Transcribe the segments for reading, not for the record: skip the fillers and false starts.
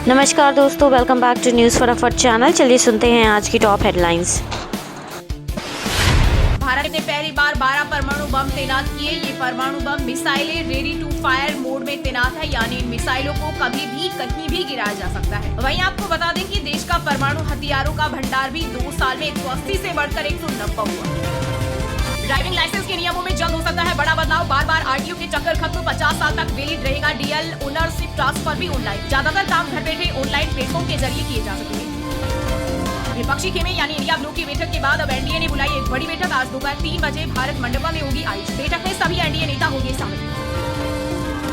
नमस्कार दोस्तों, welcome back to news फटाफट चैनल। चलिए सुनते हैं आज की टॉप हेडलाइंस। भारत ने पहली बार 12 परमाणु बम तैनात किए। ये परमाणु बम मिसाइलें रेडी टू फायर मोड में तैनात है, यानी इन मिसाइलों को कभी भी कहीं भी गिराया जा सकता है। वहीं आपको बता दें कि देश का परमाणु हथियारों का भंडार भी 2 साल में 180 से बढ़कर 190 हुआ। ड्राइविंग लाइसेंस के नियमों में जल्द हो सकता है बड़ा बदलाव। बार आरटीओ के चक्कर खत्म, 50 साल तक वैलिड रहेगा डीएल ओनरशिप ट्रांसफर भी ऑनलाइन। ज्यादातर काम घर बैठे ऑनलाइन प्लेटफॉर्म के जरिए किए जा सकेंगे। विपक्षी खेमे यानी इंडिया ब्लॉक की बैठक के बाद अब एनडीए ने बुलाई एक बड़ी बैठक। आज दोपहर 3 बजे भारत मंडपम में होगी आयोजित। बैठक में सभी एनडीए नेता होंगे शामिल।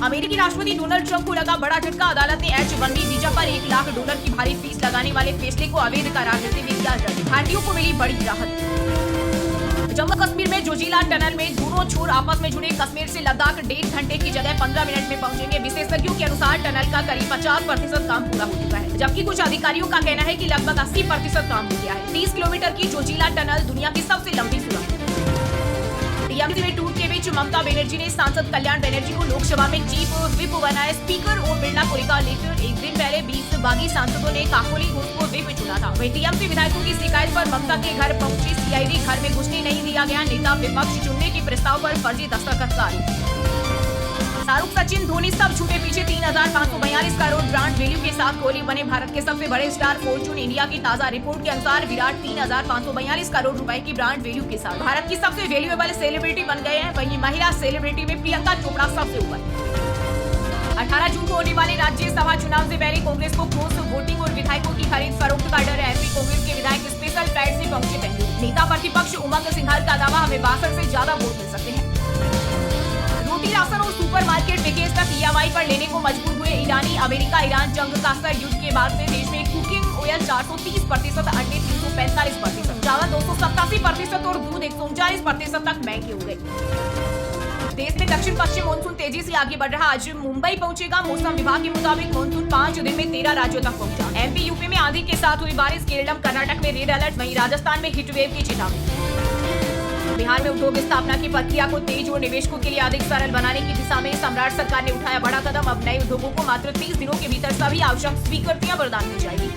अमेरिकी राष्ट्रपति डोनाल्ड ट्रंप को लगा बड़ा झटका। अदालत ने H-1B वीजा पर $1 लाख की भारी फीस लगाने वाले फैसले को अवैध करार देते हुए किया रद्द। भारतीयों को मिली बड़ी राहत। जम्मू कश्मीर में जोजिला टनल में दोनों छोर आपस में जुड़े। कश्मीर से लद्दाख 1.5 घंटे की जगह 15 मिनट में पहुंचेंगे। विशेषज्ञों के अनुसार टनल का करीब 50% काम पूरा हो चुका है, जबकि कुछ अधिकारियों का कहना है कि लगभग 80% काम हो गया है। 30 किलोमीटर की जोजिला टनल दुनिया की सबसे लंबी सुरंग। टीएमसी में टूट के बीच ममता बनर्जी ने सांसद कल्याण बनर्जी को लोकसभा में चीफ व्हिप बनाया। स्पीकर ओम बिरला को लेकर एक दिन पहले 20 बागी सांसदों ने काकोली घोष को व्हिप चुना था। वहीं टीएमसी विधायकों की शिकायत पर ममता के घर पहुंची सीआईडी, घर में घुसने नहीं दिया गया। नेता विपक्ष चुनने के प्रस्ताव पर फर्जी दस्तखत का आरोप। शाहरुख, सचिन, धोनी सब छूटे पीछे। 3,542 करोड़ ब्रांड वैल्यू के साथ कोहली बने भारत के सबसे बड़े स्टार। फॉर्च्यून इंडिया की ताजा रिपोर्ट के अनुसार विराट 3,542 करोड़ रुपए की ब्रांड वैल्यू के साथ भारत की सबसे वैल्यूएबल सेलिब्रिटी बन गए हैं। वहीं महिला सेलिब्रिटी में प्रियंका चोपड़ा सबसे ऊपर। 18 जून को होने वाले राज्यसभा चुनाव से पहले कांग्रेस को क्रॉस वोटिंग और विधायकों की खरीद फरोख्त का डर है। एमपी कांग्रेस के विधायक स्पेशल फ्लाइट से पहुंचे बेंगलुरु। नेता प्रतिपक्ष उमंग सिंघार का दावा, हमें 62 से ज्यादा वोट मिल सकते हैं। रोटी, राशन और सुपरमार्केट पैकेज तक ईएमआई पर लेने को मजबूर हुए ईरानी। अमेरिका ईरान जंग का असर, युद्ध के बाद से देश में कुकिंग ऑयल 430%, अंडे 345%, चावल 287% और दूध 139% तक महंगे हो गए। देश में दक्षिण पश्चिम मानसून तेजी से आगे बढ़ रहा। आज मुंबई पहुंचेगा। मौसम विभाग के मुताबिक मानसून 5 दिन में 13 राज्यों तक पहुंचा। एमपी यूपी में आंधी के साथ हुई बारिश। केरलम कर्नाटक में रेड अलर्ट। वहीं राजस्थान में हीटवेव की चेतावनी। बिहार में उद्योग स्थापना की प्रक्रिया को तेज और निवेशकों के लिए अधिक सरल बनाने की दिशा में सम्राट सरकार ने उठाया बड़ा कदम। अब नए उद्योगों को मात्र 30 दिनों के भीतर सभी आवश्यक स्वीकृतियां प्रदान की जाएगी।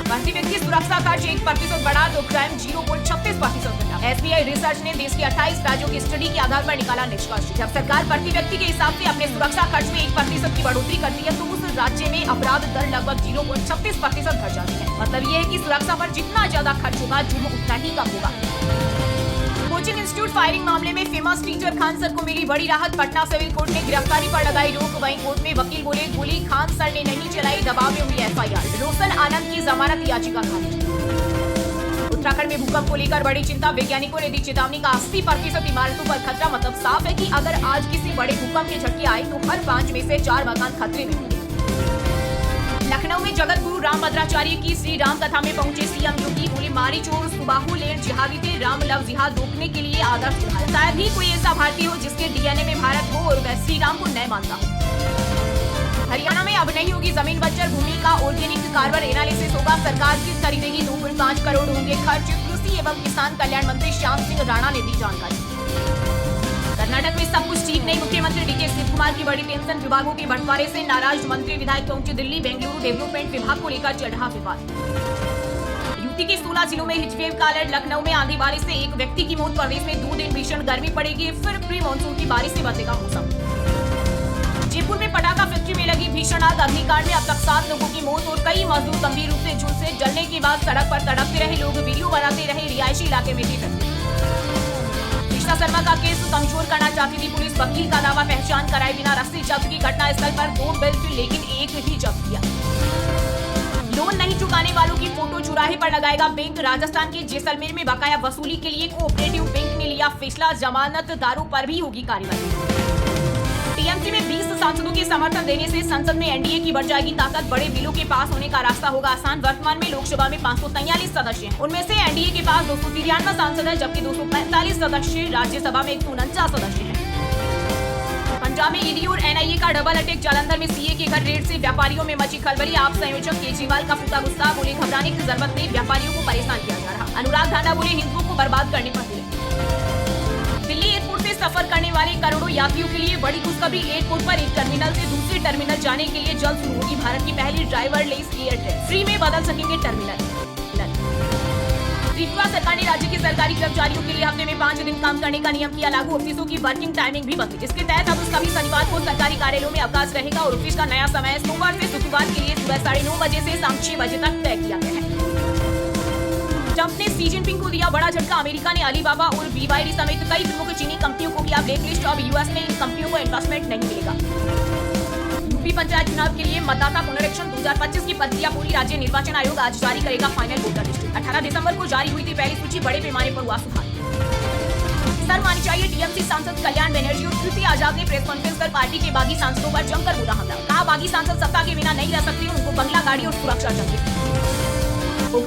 बढ़ती व्यक्ति सुरक्षा खर्च 1% बढ़ा तो क्राइम 0.36% घटा। एसबीआई रिसर्च ने देश के 28 राज्यों की स्टडी के आधार पर निकाला निष्कर्ष। जब सरकार प्रति व्यक्ति के हिसाब से अपने सुरक्षा खर्च में 1% की बढ़ोतरी करती है तो उस राज्य में अपराध दर लगभग 0.36% घट जाती है। मतलब ये है कि सुरक्षा पर जितना ज्यादा खर्च होगा, जुर्म उतना ही कम होगा। कोचिंग इंस्टीट्यूट फायरिंग मामले में फेमस टीचर खान सर को मिली बड़ी राहत। पटना सिविल कोर्ट ने गिरफ्तारी पर लगाई रोक। वहीं कोर्ट में वकील बोले, गोली खान सर ने नहीं चलाई, दबाव में हुई एफआईआर। रोशन आनंद की जमानत याचिका खारिज। उत्तराखंड में भूकंप को लेकर बड़ी चिंता। वैज्ञानिकों ने दी चेतावनी का 80% इमारतों पर खतरा। मतलब साफ है कि अगर आज किसी बड़े भूकंप के झटके आए तो हर 5 में से 4 मकान खतरे में होंगे। लखनऊ में जगत गुरु राम भद्राचार्य की श्री राम कथा में पहुंचे सीएम योगी। बोले, मारी चोर सुबाहु लेन जिहादी थे, राम लव जिहाद रोकने के लिए आदर्श उठाया। शायद ही कोई ऐसा भारतीय हो जिसके डीएनए में भारत हो और वह श्री राम को न मानता हो। हरियाणा में अब नहीं होगी जमीन बंजर भूमि का ऑर्गेनिक कार्बन एनालिसिस होगा। सरकार की खरीदेगी 2.5 करोड़ होंगे खर्च। कृषि एवं किसान कल्याण मंत्री श्याम सिंह राणा ने दी जानकारी। कर्नाटक में सब कुछ ठीक नहीं। मुख्यमंत्री डीके शिव कुमार की बड़ी पेंशन विभागों के बंटवारे से नाराज मंत्री विधायक पहुंचे दिल्ली। बेंगलुरु डेवलपमेंट विभाग को लेकर चल रहा विवाद। यूपी के 16 जिलों में हिटवेव का अलर्ट। लखनऊ में आंधी बारिश से एक व्यक्ति की मौत। प्रदेश में 2 दिन भीषण गर्मी पड़ेगी। फिर प्री मानसून की बारिश से बचेगा मौसम। जयपुर में पटाखा फैक्ट्री में लगी भीषण आग। अग्निकांड में अब तक 7 लोगों की मौत और कई मजदूर गंभीर रूप से झुलसे। जलने के बाद सड़क पर तड़पते रहे लोग, वीडियो बनाते रहे। रिहायशी इलाके में थी फैक्ट्री। कृष्णा शर्मा का केस कमजोर करना चाहती थी पुलिस। वकील का दावा, पहचान कराए बिना रस्सी जब्त की। घटना स्थल पर 2 बेल्ट लेकिन एक ही जब्त किया। लोन नहीं चुकाने वालों की फोटो चुराहे पर लगाएगा बैंक। राजस्थान के जैसलमेर में बकाया वसूली के लिए कोऑपरेटिव बैंक ने लिया फैसला। जमानतदारों पर भी होगी कार्रवाई। टीएमसी में 20 सांसदों के समर्थन देने से संसद में एनडीए की बढ़ जाएगी ताकत। बड़े बिलों के पास होने का रास्ता होगा आसान। वर्तमान में लोकसभा में 543 सदस्य हैं। उनमें से एनडीए के पास 293 सांसद है, जबकि 245 सदस्य। राज्यसभा में 149 सदस्य हैं। पंजाब में ईडी और एनआईए का डबल अटैक। जालंधर में सीए के घर रेड से व्यापारियों में मची खलबली। आप संयोजक केजरीवाल का फूटा गुस्सा। बोले, घबराने की जरूरत नहीं, व्यापारियों को परेशान किया जा रहा। अनुराग ठाकुर बोले, हिंदुओं को बर्बाद करने पर दिल्ली एयरपोर्ट से सफर करने वाले करोड़ों यात्रियों के लिए बड़ी खुशखबरी। एयरपोर्ट पर एक टर्मिनल से दूसरे टर्मिनल जाने के लिए जल्द शुरू होगी भारत की पहली ड्राइवरलेस एयर ट्रेन। फ्री में बदल सकेंगे टर्मिनल। त्रिपुरा सरकार ने राज्य के सरकारी कर्मचारियों के लिए हफ्ते में 5 दिन काम करने का नियम किया लागू। ऑफिसों की वर्किंग टाइमिंग भी बदली, जिसके तहत अब सभी शनिवार को सरकारी कार्यालयों में अवकाश रहेगा और ऑफिस का नया समय सोमवार से शुक्रवार के लिए सुबह 9:30 बजे से शाम 6 बजे तक तय किया गया है। ट्रंप ने शी जिनपिंग को दिया बड़ा झटका। अमेरिका ने अलीबाबा और BYD समेत कई प्रमुख चीनी कंपनियों को किया ब्लैकलिस्ट। अब यूएस में इन कंपनियों को इन्वेस्टमेंट नहीं मिलेगा। यूपी पंचायत चुनाव के लिए मतदाता पुनरीक्षण 2025 की प्रक्रिया पूरी। राज्य निर्वाचन आयोग आज जारी करेगा फाइनल वोटर लिस्ट। 18 दिसंबर को जारी हुई थी पहली सूची, बड़े पैमाने पर हुआ सुधार। सर मानी चाहिए टीएमसी सांसद कल्याण बनर्जी और कीर्ति आजाद ने प्रेस कॉन्फ्रेंस कर पार्टी के बागी सांसदों पर जमकर बोला हमला। कहा बागी सांसद सत्ता के बिना नहीं रह सकते, उनको बंगला गाड़ी और सुरक्षा चाहिए।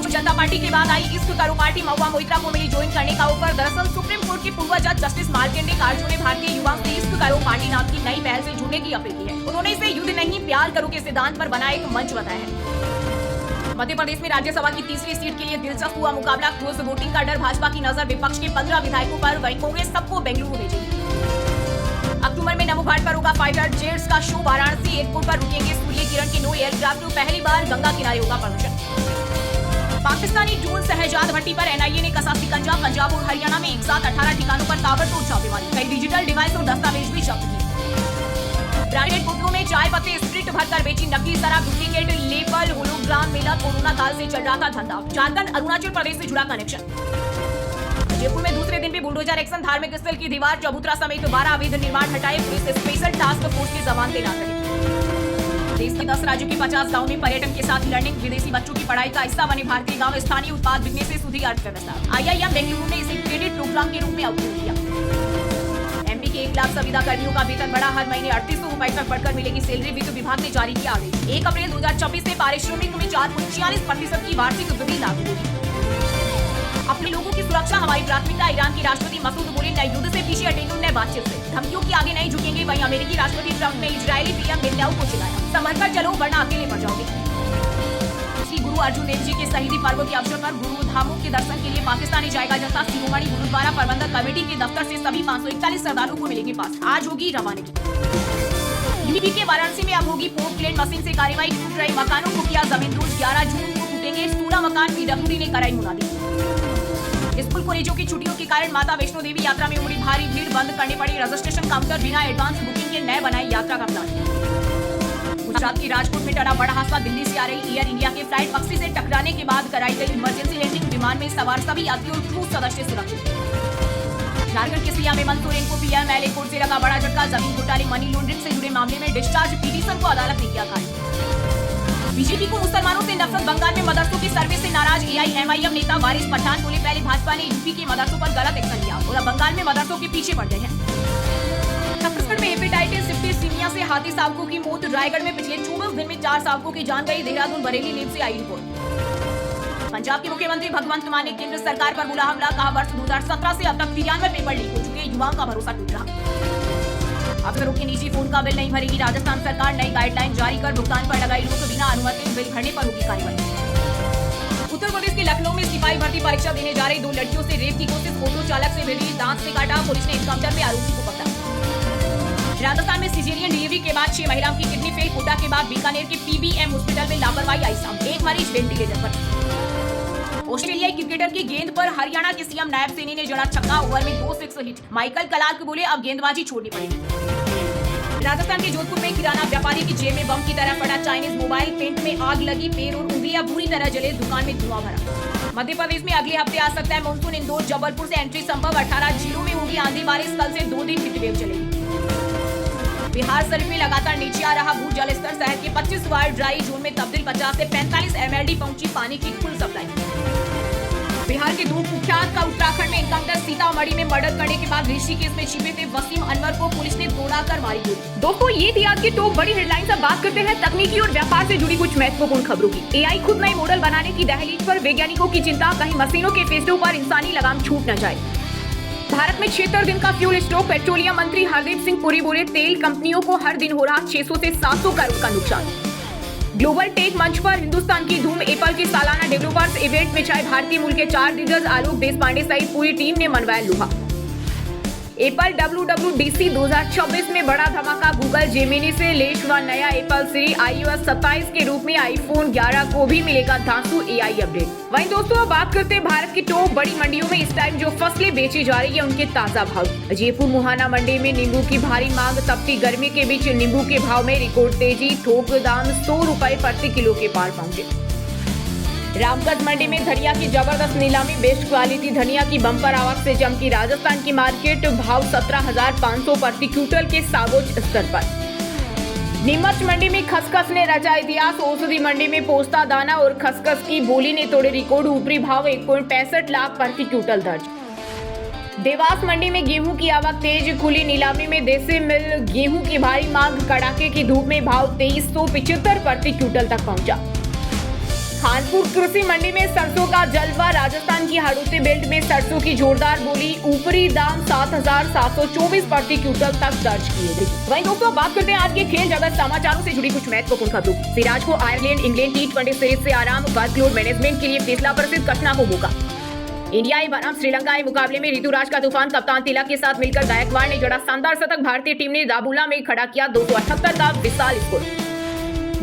जनता पार्टी के बाद आई इश्क करो पार्टी। महुआ मोइत्रा को मिली ज्वाइन करने का ऑफर। दरअसल सुप्रीम कोर्ट के पूर्व जज जस्टिस मार्कंडेय कार्जो ने भारतीय युवाओं से इश्क करो पार्टी नाम की नई पहल से जुड़ने की अपील की है। उन्होंने इसे युद्ध नहीं प्यार करो के सिद्धांत पर बना एक मंच बताया है। मध्य प्रदेश में राज्यसभा की तीसरी सीट के लिए दिलचस्प हुआ मुकाबला। क्लोज वोटिंग का डर भाजपा की नजर विपक्ष के 15 विधायकों पर, वहीं कांग्रेस सबको बेंगलुरु भेजेगी। अक्टूबर में नमो घाट पर होगा फाइटर जेट्स का शो। वाराणसी एयरपोर्ट पर रुकेंगे सूर्य किरण के 9 एयरक्राफ्ट। पहली बार गंगा किनारे होगा प्रदर्शन। पाकिस्तानी ड्रोन शहजाद भट्टी पर एनआईए ने कसा शिकंजा। पंजाब और हरियाणा में एक साथ 18 ठिकानों पर ताबड़तोड़ छापेमारी। कई डिजिटल डिवाइस और दस्तावेज भी जब्त किए। ब्रांडेड बोतलों में चाय पत्ते स्प्रिट भरकर बेची नकली शराब। डुप्लीकेट लेबल होलोग्राम मिला। कोरोना काल से चल रहा था धंधा। झारखंड अरुणाचल प्रदेश से जुड़ा कनेक्शन। जयपुर में दूसरे दिन भी बुलडोजर एक्शन। धार्मिक स्थल की दीवार चबूतरा समेत 12 अवैध निर्माण हटाए। पुलिस स्पेशल टास्क फोर्स के जवान तैनात रहे। देश के 10 राज्यों के 50 गांव में पर्यटन के साथ लर्निंग। विदेशी बच्चों की पढ़ाई का हिस्सा बने भारतीय गांव। स्थानीय उत्पाद बिकने से सुधरी अर्थव्यवस्था। IIM बेंगलुरु ने इसे क्रेडिट प्रोग्राम के रूप में अप्रूव किया। MP के 1 लाख संविदा कर्मियों का वेतन बढ़ा। हर महीने 3800 रुपए तक बढ़कर मिलेगी सैलरी। वित्त विभाग ने जारी किया आदेश। 1 अप्रैल 2024 से पारिश्रमिक में 4.46% की वार्षिक वृद्धि लागू होगी। अपने लोगों की सुरक्षा हमारी प्राथमिकता। ईरान के राष्ट्रपति मसूद बोले नए युद्ध से पीछे हटेंगे, नए बातचीत से धमकियों की आगे नहीं झुकेंगे। वहीं अमेरिकी राष्ट्रपति ट्रंप ने इजरायली PM नेतन्याहू को चिल्लाया, संभल कर चलो वरना अकेले पड़ जाओगे। श्री गुरु अर्जुन देव जी के शहीदी पर्व के अवसर पर गुरु धामों के दर्शन के लिए पाकिस्तानी जाएगा जनता। शिरोमणि गुरुद्वारा प्रबंधक कमेटी के दफ्तर से सभी 541 श्रद्धालुओं को मिलेंगे पास। आज होगी रवानगी। यूपी के वाराणसी में अब होगी पोर्ट क्लेन मशीन से कार्रवाई। टूट रहे मकानों को किया जमींदोज। 11 जून को टूटेंगे 16 मकान। PWD ने कराई मुनादी। स्कूल कॉलेजों की छुट्टियों के कारण माता वैष्णो देवी यात्रा में उमड़ी भारी भीड़। बंद करने पड़ी रजिस्ट्रेशन काउंटर। बिना एडवांस बुकिंग के नए बनाए यात्रा का प्लान। गुजरात के राजकोट में टला बड़ा हादसा। दिल्ली से आ रही एयर इंडिया के फ्लाइट पक्षी से टकराने के बाद कराई गई इमरजेंसी लैंडिंग। विमान में सवार सभी यात्री और क्रू सदस्य सुरक्षित। झारखंड के सीएम हेमंत सोरेन को PMLA कोर्ट से लगा बड़ा झटका। जमीन घोटाले मनी लॉन्ड्रिंग से जुड़े मामले में डिस्चार्ज पिटीशन को अदालत ने किया खारिज। बीजेपी को मुसलमानों से नफरत। बंगाल में मदरसों के सर्वे से नाराज AIMIM नेता वारिस पठान बोले पहले भाजपा ने यूपी के मदरसों पर गलत एक्शन लिया और अब बंगाल में मदरसों के पीछे पड़ गए हैं। छत्तीसगढ़ में हेपेटाइटिस सिप्टीसीमिया से हाथी शावकों की मौत। रायगढ़ में पिछले 24 दिन में 4 शावकों की जान गई। देहरादून बरेली लेब से आई रिपोर्ट। पंजाब के मुख्यमंत्री भगवंत मान ने केंद्र सरकार पर बोला हमला। कहा वर्ष 2017 से अब तक 93 पेपर लीक हो चुके। युवाओं का भरोसा टूट रहा। अफसरों के निजी फोन का बिल नहीं भरेगी राजस्थान सरकार। नई गाइडलाइन जारी कर भुगतान पर लगाई रोक। बिना अनुमति बिल भरने पर होगी कार्रवाई। उत्तर प्रदेश के लखनऊ में सिपाही भर्ती परीक्षा देने जा रही 2 लड़कियों से रेप की कोशिश। ऑटो चालक से भिड़ी, दांत से काटा। पुलिस ने एनकाउंटर में आरोपी को पकड़ा। राजस्थान में सिजेरियन डिलीवरी के बाद 6 महिलाओं की किडनी फेल। कोटा के बाद बीकानेर के PBM हॉस्पिटल में लापरवाही आई सामने। 1 मरीज वेंटिलेटर पर। ऑस्ट्रेलियाई क्रिकेटर की गेंद पर हरियाणा के सीएम नायब सैनी ने जड़ा छक्का। ओवर में 2 6 हिट। माइकल क्लार्क बोले अब गेंदबाजी छोड़नी पड़ेगी। राजस्थान के जोधपुर में किराना व्यापारी की जेब में बम की तरह पड़ा चाइनीज मोबाइल। पेंट में आग लगी। पैर और उंगलियां बुरी तरह जले। दुकान में धुआं भरा। मध्य प्रदेश में अगले हफ्ते आ सकता है मानसून। इंदौर जबलपुर से एंट्री संभव। 18 जिलों में होगी आंधी बारिश। कल से 2 दिन हीट वेव चलेगी। बिहार शरीफ में लगातार नीचे आ रहा भू जल स्तर। शहर के 25 वार्ड ड्राई जोन में तब्दील। 50 से 45 MLD पहुंची पानी की कुल सप्लाई। बिहार के 2 कुख्यात का उत्तराखंड में एनकाउंटर। सीतामढ़ी में मर्डर करने के बाद ऋषिकेश में छिपे थे वसीम अनवर को पुलिस ने दौड़ाकर मारी गोली। दोस्तों ये थी आज की टॉप बड़ी हेडलाइंस। अब बात करते हैं तकनीकी और व्यापार से जुड़ी कुछ महत्वपूर्ण खबरों की। AI खुद नए मॉडल बनाने की दहलीज पर। वैज्ञानिकों की चिंता, कहीं मशीनों के फैसलों पर इंसानी लगाम छूट न जाए। भारत में 76 दिन का फ्यूल स्टॉक। पेट्रोलियम मंत्री हरदीप सिंह पुरी बोले तेल कंपनियों को हर दिन हो रहा 600 से 700 करोड़ का नुकसान। ग्लोबल टेक मंच पर हिंदुस्तान की धूम। एप्पल की सालाना डेवलपर्स इवेंट में चाहे भारतीय मूल के 4 दिग्गज आलोक देशपांडे सहित पूरी टीम ने मनवाया लोहा। एप्पल WWDC 2024 में बड़ा धमाका, गूगल जेमिनी से लेश हुआ नया एप्पल सीरी iOS 27 के रूप में आईफोन 11 को भी मिलेगा धांसू AI अपडेट। वहीं दोस्तों अब बात करते हैं भारत की टॉप बड़ी मंडियों में इस टाइम जो फसलें बेची जा रही है उनके ताजा भाव। जयपुर मुहाना मंडी में नींबू की भारी मांग, तपती गर्मी के बीच नींबू के भाव में रिकॉर्ड तेजी, थोक दाम 100 रुपए प्रति किलो के पार पहुंचे। रामगढ़ मंडी में धनिया की जबरदस्त नीलामी, बेस्ट क्वालिटी धनिया की बम्पर आवक से जमकी राजस्थान की मार्केट, भाव 17,500 प्रति क्विंटल के सर्वोच्च स्तर पर। नीमच मंडी में खसखस ने रचा इतिहास, औषधि मंडी में पोस्ता दाना और खसखस की बोली ने तोड़े रिकॉर्ड, ऊपरी भाव 1.65 लाख प्रति क्विंटल दर्ज। देवास मंडी में गेहूं की आवक तेज, खुली नीलामी में देसी मिल गेहूं की भारी मांग, कड़ाके की धूप में भाव 2375 प्रति क्विंटल तक पहुंचा। खानपुर कृषि मंडी में सरसों का जलवा, राजस्थान की हाड़ौती बेल्ट में सरसों की जोरदार बोली, ऊपरी दाम 7,724 प्रति क्विंटल तक दर्ज किए गए। वहीं दोस्तों बात करते हैं आज के खेल जगत समाचारों से जुड़ी कुछ महत्वपूर्ण खबरों। सिराज को आयरलैंड इंग्लैंड T20 सीरीज से आराम, वर्कलोड मैनेजमेंट के लिए फैसला प्रसिद्ध कचना को मौका। इंडिया बनाम श्रीलंका मुकाबले में ऋतुराज का तूफान कप्तान तिलक के साथ मिलकर गायकवाड़ ने जड़ा शानदार शतक, भारतीय टीम ने दाबुला में खड़ा किया 278 का विशाल स्कोर।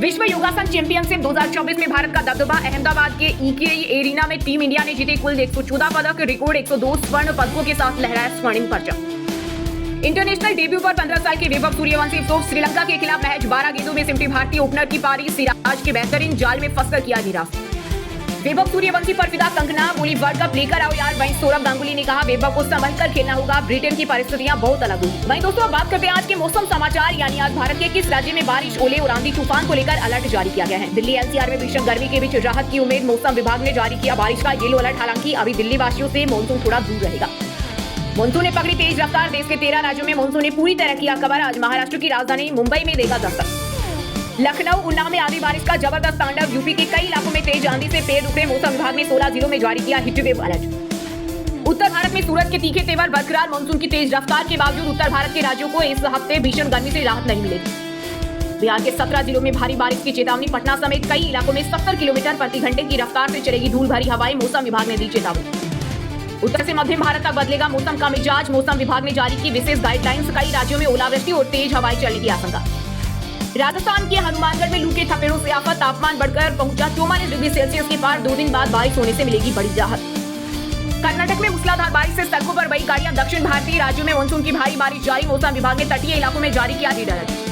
विश्व योगासन चैंपियनशिप 2024 में भारत का दबदबा, अहमदाबाद के EKE एरिना में टीम इंडिया ने जीते कुल 114 पदक, रिकॉर्ड 102 स्वर्ण पदकों के साथ लहराया स्वर्णिम परचम। इंटरनेशनल डेब्यू पर 15 साल के वैभव सूर्यवंशी अफसोस, श्रीलंका के खिलाफ महज 12 गेंदों में सिमटी भारतीय ओपनर की पारी, सिराज के बेहतरीन जाल में फंसकर किया निराश। वैभव सूर्यवंशी पर फिदा कंगना, बोली वर्ल्ड कप लेकर आओ यार। वहीं सौरभ गांगुली ने कहा वैभव को संभलकर खेलना होगा, ब्रिटेन की परिस्थितियां बहुत अलग होगी। वहीं दोस्तों बात करते हैं आज के मौसम समाचार, यानी आज भारत के किस राज्य में बारिश, ओले और आंधी तूफान को लेकर अलर्ट जारी किया गया है। दिल्ली NCR में भीषण गर्मी के बीच राहत की उम्मीद, मौसम विभाग ने जारी किया बारिश का येलो अलर्ट। हालांकि अभी दिल्ली वासियों से मानसून थोड़ा दूर रहेगा। मानसून ने पकड़ी तेज रफ्तार, देश के 13 राज्यों में मानसून ने पूरी तरह किया कवर। आज महाराष्ट्र की राजधानी मुंबई में देगा दस्तक। लखनऊ उन्नाव में आंधी बारिश का जबरदस्त तांडव, यूपी के कई इलाकों में तेज आंधी से पेड़ उखड़े, मौसम विभाग ने 16 जिलों में जारी किया हीट वेव अलर्ट। उत्तर भारत में सूरज के तीखे तेवर बरकरार, मानसून की तेज रफ्तार के बावजूद उत्तर भारत के राज्यों को इस हफ्ते भीषण गर्मी से राहत नहीं मिलेगी। बिहार के 17 जिलों में भारी बारिश की चेतावनी, पटना समेत कई इलाकों में 70 किलोमीटर प्रति घंटे की रफ्तार से चलेगी धूल भरी हवाएं, मौसम विभाग ने दी चेतावनी। उत्तर से मध्यम भारत तक बदलेगा मौसम का मिजाज, मौसम विभाग ने जारी की विशेष गाइडलाइंस, कई राज्यों में ओलावृष्टि और तेज हवाएं चलने की आशंका। राजस्थान के हनुमानगढ़ में लू के थपेड़ों से आफत, तापमान बढ़कर पहुंचा 44 डिग्री सेल्सियस के पार, 2 दिन बाद बारिश होने से मिलेगी बड़ी राहत। कर्नाटक में मूसलाधार बारिश से सड़कों पर बही गाड़ियां, दक्षिण भारतीय राज्यों में मानसून की भारी बारिश जारी, मौसम विभाग ने तटीय इलाकों में जारी किया रेड अलर्ट।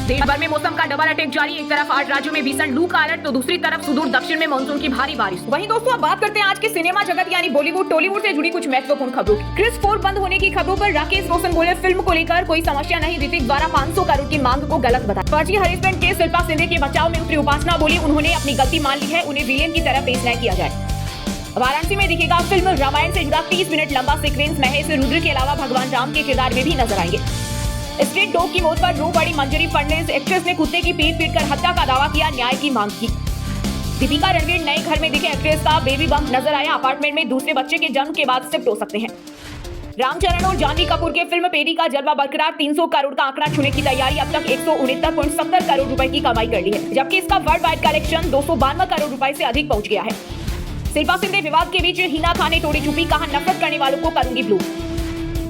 देश भर में मौसम का डबल अटैक जारी, एक तरफ 8 राज्यों में भीषण लू का अलर्ट तो दूसरी तरफ सुदूर दक्षिण में मानसून की भारी बारिश। वहीं दोस्तों अब बात करते हैं आज के सिनेमा जगत यानी बॉलीवुड टॉलीवुड से जुड़ी कुछ महत्वपूर्ण खबरों की। क्रिस 4 बंद होने की खबरों पर राकेश रोशन बोले फिल्म को लेकर कोई समस्या नहीं, ऋतिक द्वारा 500 करोड़ की मांग को गलत बताया। फर्जी हरेसमेंट केस शिल्पा शिंदे के बचाव में उतरी उपासना, बोली उन्होंने अपनी गलती मान ली है, उन्हें विलेन की तरह पेश न किया जाए। वाराणसी में दिखेगा फिल्म रामायण से जुड़ा 30 मिनट लंबा सीक्वेंस, महेश रुद्र के अलावा भगवान राम के किरदार में भी नजर आएंगे। स्ट्रीट डॉग की मौत पर रो पड़ी मंजरी फडणवीस, एक्ट्रेस ने कुत्ते की पीट कर हत्या का दावा किया, न्याय की मांग की। दीपिका रणवीर नए घर में दिखे, एक्ट्रेस का बेबी बम्प नजर आया, अपार्टमेंट में दूसरे बच्चे के जन्म के बाद शिफ्ट हो सकते हैं। रामचरण और जानवी कपूर के फिल्म पेरी का जलवा बरकरार, 300 करोड़ का आंकड़ा छूने की तैयारी, अब तक 169.70 करोड़ रुपए की कमाई कर ली है, जबकि इसका वर्ल्ड वाइड कलेक्शन 252 करोड़ रुपए से अधिक पहुंच गया है। शिल्पा शिंदे विवाद के बीच हिना खान ने तोड़ी चुप्पी, कहा नफरत करने वालों को करूंगी ब्लू।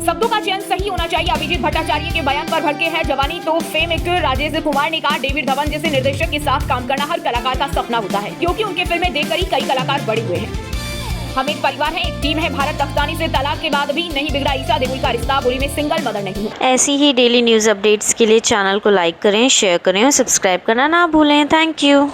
शब्दों का चयन सही होना चाहिए, अभिजीत भट्टाचार्य के बयान पर भड़के हैं जवानी, तो फेम एक्टर राजेश कुमार ने कहा डेविड धवन जैसे निर्देशक के साथ काम करना हर कलाकार का सपना होता है, क्योंकि उनके फिल्में देखकर ही कई कलाकार बड़े हुए हैं। हम एक परिवार हैं, एक टीम है। भारत अफगानी से तलाक के बाद भी नहीं बिगड़ा ईशा देओल का रिश्ता, बोली में सिंगल मदर नहीं हूँ। ऐसी ही डेली न्यूज़ अपडेट्स के लिए चैनल को लाइक करें, शेयर करें और सब्सक्राइब करना ना भूलें। Thank you.